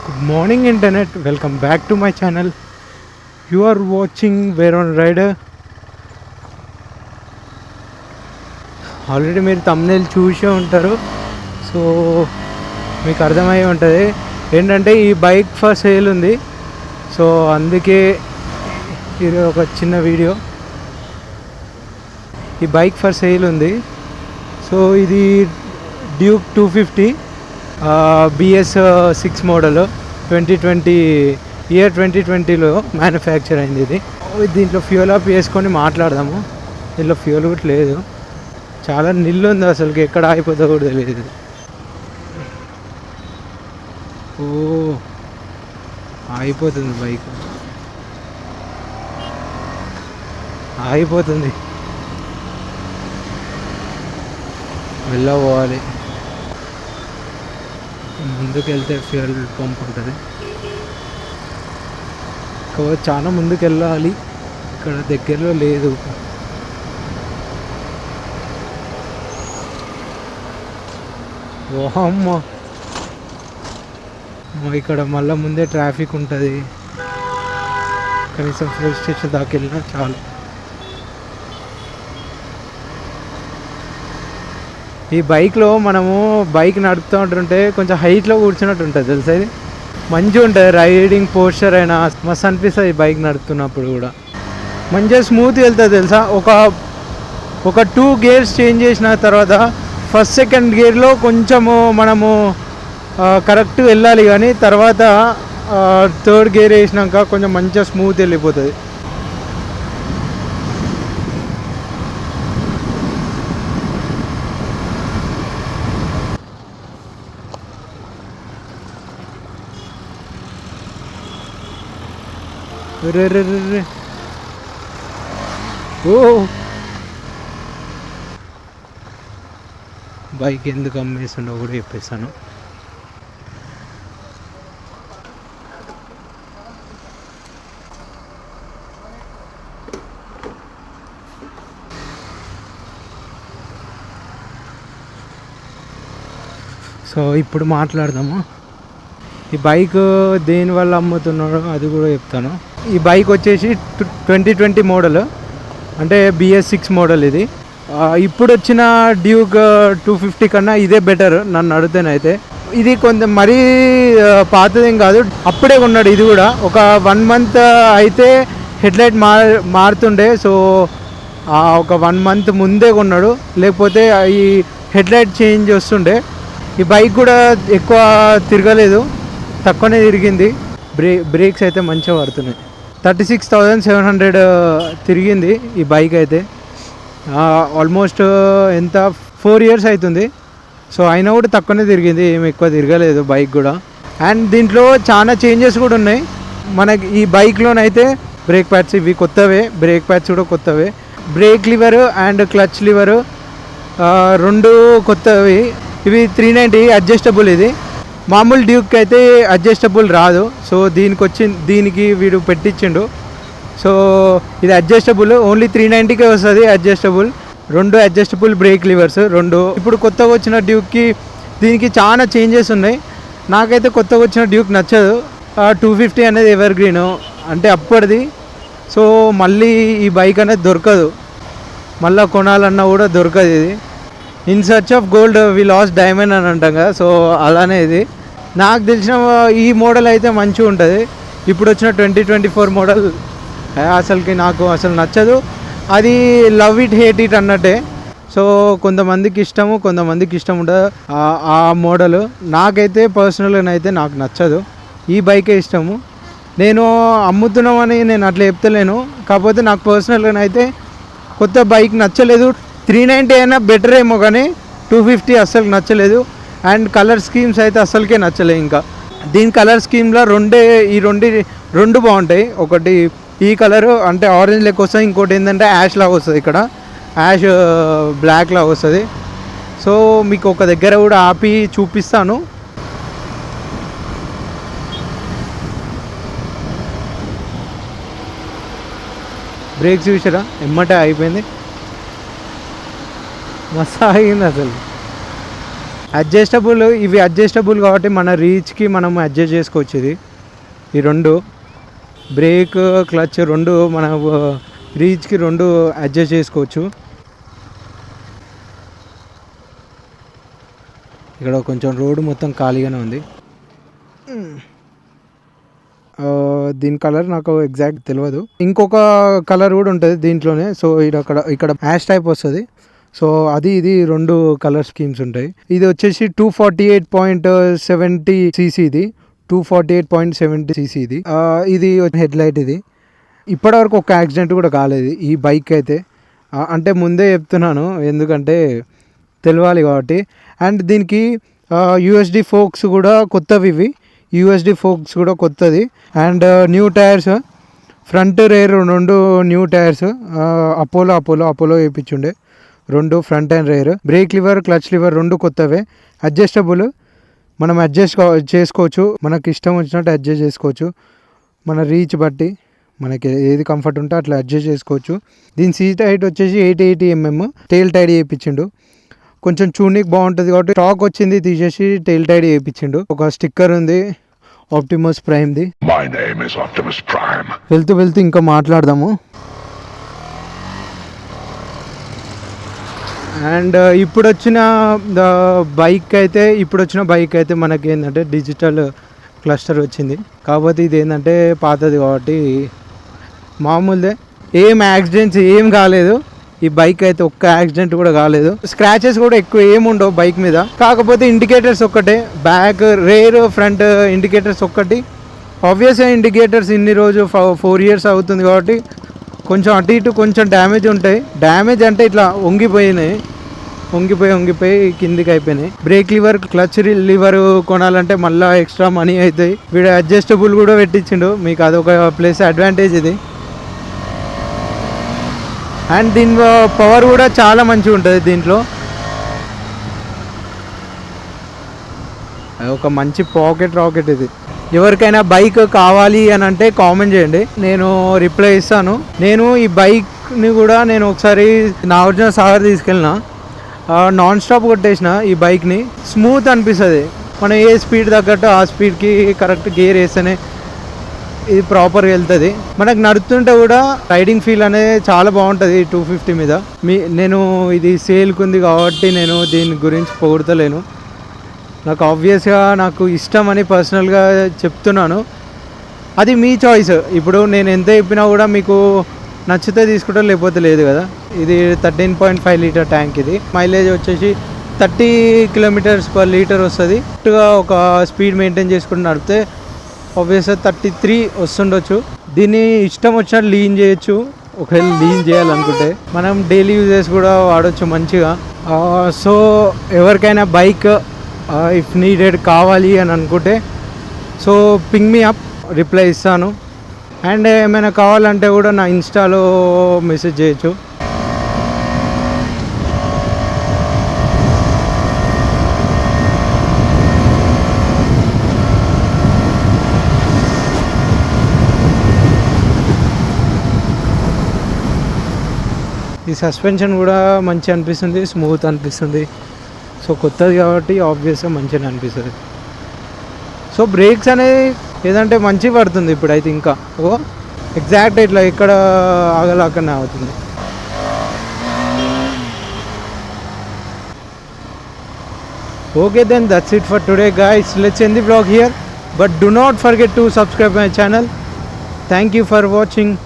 Good morning internet, welcome back to my channel. You are watching Where on Rider. Already మీరు thumbnail చూసే ఉంటారు. So మీకు అర్థమయ్యే ఉంటుంది ఏంటంటే ఈ బైక్ ఫర్ సేల్ ఉంది. సో అందుకే ఇది ఒక చిన్న వీడియో. ఈ బైక్ ఫర్ సేల్ ఉంది. సో ఇది డ్యూక్ 250 BS6 మోడల్ 2020లో మ్యానుఫ్యాక్చర్ అయింది. ఇది దీంట్లో ఫ్యూల్ అప్ వేసుకొని మాట్లాడదాము. దీంట్లో ఫ్యూల్ కూడా లేదు, చాలా నిల్లు ఉంది, అసలుకి ఎక్కడ ఆగిపోతుందో కూడా తెలియదు. ఓ ఆగిపోతుంది, బైక్ ఆగిపోతుంది, వెళ్ళబోవాలి. ముందుకు వెళ్తే ఫ్యూయల్ పంప్ ఉంటుంది, కాకపోతే చాలా ముందుకు వెళ్ళాలి, ఇక్కడ దగ్గరలో లేదు. ఓహమ్మ, ఇక్కడ మళ్ళీ ముందే ట్రాఫిక్ ఉంటుంది, కనీసం ఫుల్ స్టేషన్ దాకా వెళ్ళినా చాలు. ఈ బైక్లో మనము బైక్ నడుపుతూ ఉంటుంటే కొంచెం హైట్లో కూర్చున్నట్టు ఉంటుంది తెలుసా. ఇది మంచిగా ఉంటుంది, రైడింగ్ పోస్చర్ అయినా మస్తు అనిపిస్తుంది. ఈ బైక్ నడుపుతున్నప్పుడు కూడా మంచిగా స్మూత్గా వెళ్తుంది తెలుసా. ఒక 2 గేర్స్ చేంజ్ చేసిన తర్వాత ఫస్ట్ సెకండ్ గేర్లో కొంచెము మనము కరెక్ట్గా వెళ్ళాలి, కానీ తర్వాత 3rd గేర్ వేసినాక కొంచెం మంచిగా స్మూత్ వెళ్ళిపోతుంది. ఓ బైక్ ఎందుకు అమ్మేస్తుండో కూడా చెప్పేస్తాను. సో ఇప్పుడు మాట్లాడదాము. ఈ బైక్ దేనివల్ల అమ్ముతున్నాడో అది కూడా చెప్తాను. ఈ బైక్ వచ్చేసి 2020 మోడల్, అంటే BS6 మోడల్. ఇది ఇప్పుడు వచ్చిన డ్యూక్ 250 కన్నా ఇదే బెటర్ నన్ను అడిగితేనైతే. ఇది కొంచెం మరీ పాతదేం కాదు, అప్పుడే కొన్నాడు. ఇది కూడా ఒక 1 మంత్ అయితే హెడ్లైట్ మారుతుండే. సో ఒక 1 మంత్ ముందే కొన్నాడు, లేకపోతే ఈ హెడ్లైట్ చేంజ్ వస్తుండే. ఈ బైక్ కూడా ఎక్కువ తిరగలేదు, తక్కువనే తిరిగింది. బ్రేక్స్ అయితే మంచిగా పడుతున్నాయి. 36,700 తిరిగింది ఈ బైక్ అయితే. ఆల్మోస్ట్ ఎంత 4 years అవుతుంది. సో అయినా కూడా తక్కువనే తిరిగింది, ఏమి ఎక్కువ తిరగలేదు బైక్ కూడా. అండ్ దీంట్లో చాలా చేంజెస్ కూడా ఉన్నాయి మనకి. ఈ బైక్లోనైతే బ్రేక్ ప్యాడ్స్ ఇవి కొత్తవే, బ్రేక్ ప్యాడ్స్ కూడా కొత్తవే. Break liver and clutch liver 2 కొత్తవి. ఇవి 390 అడ్జస్టబుల్. ఇది మామూలు డ్యూక్ అయితే అడ్జస్టబుల్ రాదు. సో దీనికి వీడు పెట్టించిండు. సో ఇది అడ్జస్టబుల్, ఓన్లీ 390కే వస్తుంది అడ్జస్టబుల్. 2 adjustable break levers 2. ఇప్పుడు కొత్తగా వచ్చిన డ్యూక్కి దీనికి చాలా చేంజెస్ ఉన్నాయి. నాకైతే కొత్తగా వచ్చిన డ్యూక్ నచ్చదు. 250 అనేది ఎవర్ గ్రీన్, అంటే అప్పటిది. సో మళ్ళీ ఈ బైక్ అనేది దొరకదు, మళ్ళీ కొనాలన్నా కూడా దొరకదు. ఇది in search of gold we lost diamond అని అంటాం కదా. సో అలానే ఇది నాకు తెలిసిన ఈ మోడల్ అయితే మంచిగా ఉంటుంది. ఇప్పుడు వచ్చిన 2024 మోడల్ అసలుకి నాకు అసలు నచ్చదు. అది లవ్ ఇట్ హేట్ ఇట్ అన్నట్టే. సో కొంతమందికి ఇష్టము, కొంతమందికి ఇష్టం ఉండదు ఆ మోడల్. నాకైతే పర్సనల్గా అయితే నాకు నచ్చదు, ఈ బైకే ఇష్టము. నేను అమ్ముతున్నామని నేను అట్లా చెప్తలేను, కాకపోతే నాకు పర్సనల్గా అయితే కొత్త బైక్ నచ్చలేదు. 390 అయినా బెటర్ ఏమో, కానీ 250 అస్సలు నచ్చలేదు. అండ్ కలర్ స్కీమ్స్ అయితే అస్సలకే నచ్చలేదు. ఇంకా దీని కలర్ స్కీమ్లో రెండు బాగుంటాయి. ఒకటి ఈ కలరు అంటే ఆరెంజ్ లెక్క వస్తుంది, ఇంకోటి ఏంటంటే యాష్ లాగా వస్తుంది, ఇక్కడ యాష్ బ్లాక్ లాగా వస్తుంది. సో మీకు ఒక దగ్గర కూడా ఆపి చూపిస్తాను. బ్రేక్స్ చూసారా, ఎమ్మటే అయిపోయింది, మస్తు ఆగింది అసలు. అడ్జస్టబుల్, ఇవి అడ్జస్టబుల్ కాబట్టి మన రీచ్కి మనం అడ్జస్ట్ చేసుకోవచ్చు. ఇది ఈ రెండు బ్రేక్ క్లచ్ రెండు మన రీచ్కి రెండు అడ్జస్ట్ చేసుకోవచ్చు. ఇక్కడ కొంచెం రోడ్డు మొత్తం ఖాళీగానే ఉంది. దీని కలర్ నాకు ఎగ్జాక్ట్ తెలియదు. ఇంకొక కలర్ కూడా ఉంటుంది దీంట్లోనే. సో ఇక్కడ యాష్ టైప్ వస్తుంది. సో ఇది రెండు కలర్ స్కీమ్స్ ఉంటాయి. ఇది వచ్చేసి 248.70 cc. ఇది 248.70 cc. ఇది హెడ్ లైట్. ఇది ఇప్పటివరకు ఒక యాక్సిడెంట్ కూడా కాలేదు ఈ బైక్ అయితే. అంటే ముందే చెప్తున్నాను ఎందుకంటే తెలియాలి కాబట్టి. అండ్ దీనికి యూఎస్డి ఫోక్స్ కూడా కొత్తవి. ఇవి యూఎస్డి ఫోక్స్ కూడా కొత్తది. And new tyres, front rare రెండు న్యూ టైర్స్. అపోలో వేయించుండే రెండు front and rare. Break liver, clutch liver రెండు కొత్తవే. అడ్జస్టబుల్, మనం అడ్జస్ట్ చేసుకోవచ్చు. మనకి ఇష్టం వచ్చినట్టు అడ్జస్ట్ చేసుకోవచ్చు. మన రీచ్ బట్టి మనకి ఏది కంఫర్ట్ ఉంటే అట్లా అడ్జస్ట్ చేసుకోవచ్చు. దీని సీట్ హైట్ వచ్చేసి 880 mm. Tile Tide చేయించిండు. కొంచెం చూడనీకి బాగుంటుంది కాబట్టి స్టాక్ వచ్చింది తీసేసి టైల్ టైడ్ చేయించిండు. ఒక స్టిక్కర్ ఉంది ఆప్టిమస్ ప్రైమ్ది. వెళ్తూ ఇంకా మాట్లాడదాము. అండ్ ఇప్పుడు వచ్చిన బైక్ అయితే మనకి ఏంటంటే డిజిటల్ క్లస్టర్ వచ్చింది. కాకపోతే ఇది ఏంటంటే పాతది కాబట్టి మామూలుదే. ఏం యాక్సిడెంట్స్ ఏం కాలేదు ఈ బైక్ అయితే. ఒక్క యాక్సిడెంట్ కూడా కాలేదు. స్క్రాచెస్ కూడా ఎక్కువ ఏముండవు బైక్ మీద. కాకపోతే ఇండికేటర్స్ ఒక్కటే, బ్యాక్ రేర్ ఫ్రంట్ ఇండికేటర్స్ ఒక్కటి. ఆబ్వియస్గా ఇండికేటర్స్ ఇన్ని రోజు 4 years అవుతుంది కాబట్టి కొంచెం అటు ఇటు కొంచెం డ్యామేజ్ ఉంటాయి. డ్యామేజ్ అంటే ఇట్లా వంగిపోయి కిందికి అయిపోయినాయి. బ్రేక్ లివర్, క్లచ్ లివర్ కొనాలంటే మళ్ళీ ఎక్స్ట్రా మనీ అవుతాయి. వీడు అడ్జస్టబుల్ కూడా పెట్టించిండు మీకు, అదొక ప్లస్ అడ్వాంటేజ్ ఇది. అండ్ దీని పవర్ కూడా చాలా మంచిగా ఉంటుంది దీంట్లో. ఒక మంచి పాకెట్ రాకెట్ ఇది. ఎవరికైనా బైక్ కావాలి అని అంటే కామెంట్ చేయండి, నేను రిప్లై ఇస్తాను. నేను ఈ బైక్ని కూడా నేను ఒకసారి నాగార్జున సాగర్ తీసుకెళ్ళిన, నాన్ స్టాప్ కొట్టేసిన ఈ బైక్ని. స్మూత్ అనిపిస్తుంది. మనం ఏ స్పీడ్ తగ్గట్టు ఆ స్పీడ్కి కరెక్ట్ గేర్ వేస్తేనే ఇది ప్రాపర్గా వెళ్తుంది. మనకు నడుస్తుంటే కూడా రైడింగ్ ఫీల్ అనేది చాలా బాగుంటుంది 250 మీద. నేను ఇది సేల్కి ఉంది కాబట్టి నేను దీని గురించి పొగుడతలేను. నాకు ఆబ్వియస్గా నాకు ఇష్టమని పర్సనల్గా చెప్తున్నాను. అది మీ చాయిస్. ఇప్పుడు నేను ఎంత చెప్పినా కూడా మీకు నచ్చితే తీసుకుంటారు, లేకపోతే లేదు కదా. ఇది 13.5 లీటర్ ట్యాంక్. ఇది మైలేజ్ వచ్చేసి 30 km/లీటర్ వస్తుంది. కరెక్ట్గా ఒక స్పీడ్ మెయింటైన్ చేసుకుంటూ నడిపితే ఆబ్వియస్గా 33 వస్తుండొచ్చు. దీన్ని ఇష్టం వచ్చినట్టు లీన్ చేయొచ్చు. ఒకవేళ లీన్ చేయాలనుకుంటే మనం డైలీ యూజెస్ కూడా వాడచ్చు మంచిగా. సో ఎవరికైనా బైక్ ఇఫ్ నీడెడ్ కావాలి అని అనుకుంటే so ping me up, reply ఇస్తాను. అండ్ ఏమైనా కావాలంటే కూడా నా ఇన్స్టాలో మెసేజ్ చేయొచ్చు. ఈ సస్పెన్షన్ కూడా మంచి అనిపిస్తుంది, స్మూత్ అనిపిస్తుంది. సో కొత్తది కాబట్టి ఆబ్వియస్గా మంచిగా అనిపిస్తుంది. సో బ్రేక్స్ అనేది ఏదంటే మంచిగా పడుతుంది ఇప్పుడైతే. ఇంకా ఎగ్జాక్ట్ ఇట్లా ఎక్కడ ఆగలాకనే అవుతుంది. Okay, then that's it for today guys. Let's end the vlog here, but do not forget to subscribe my channel. Thank you for watching.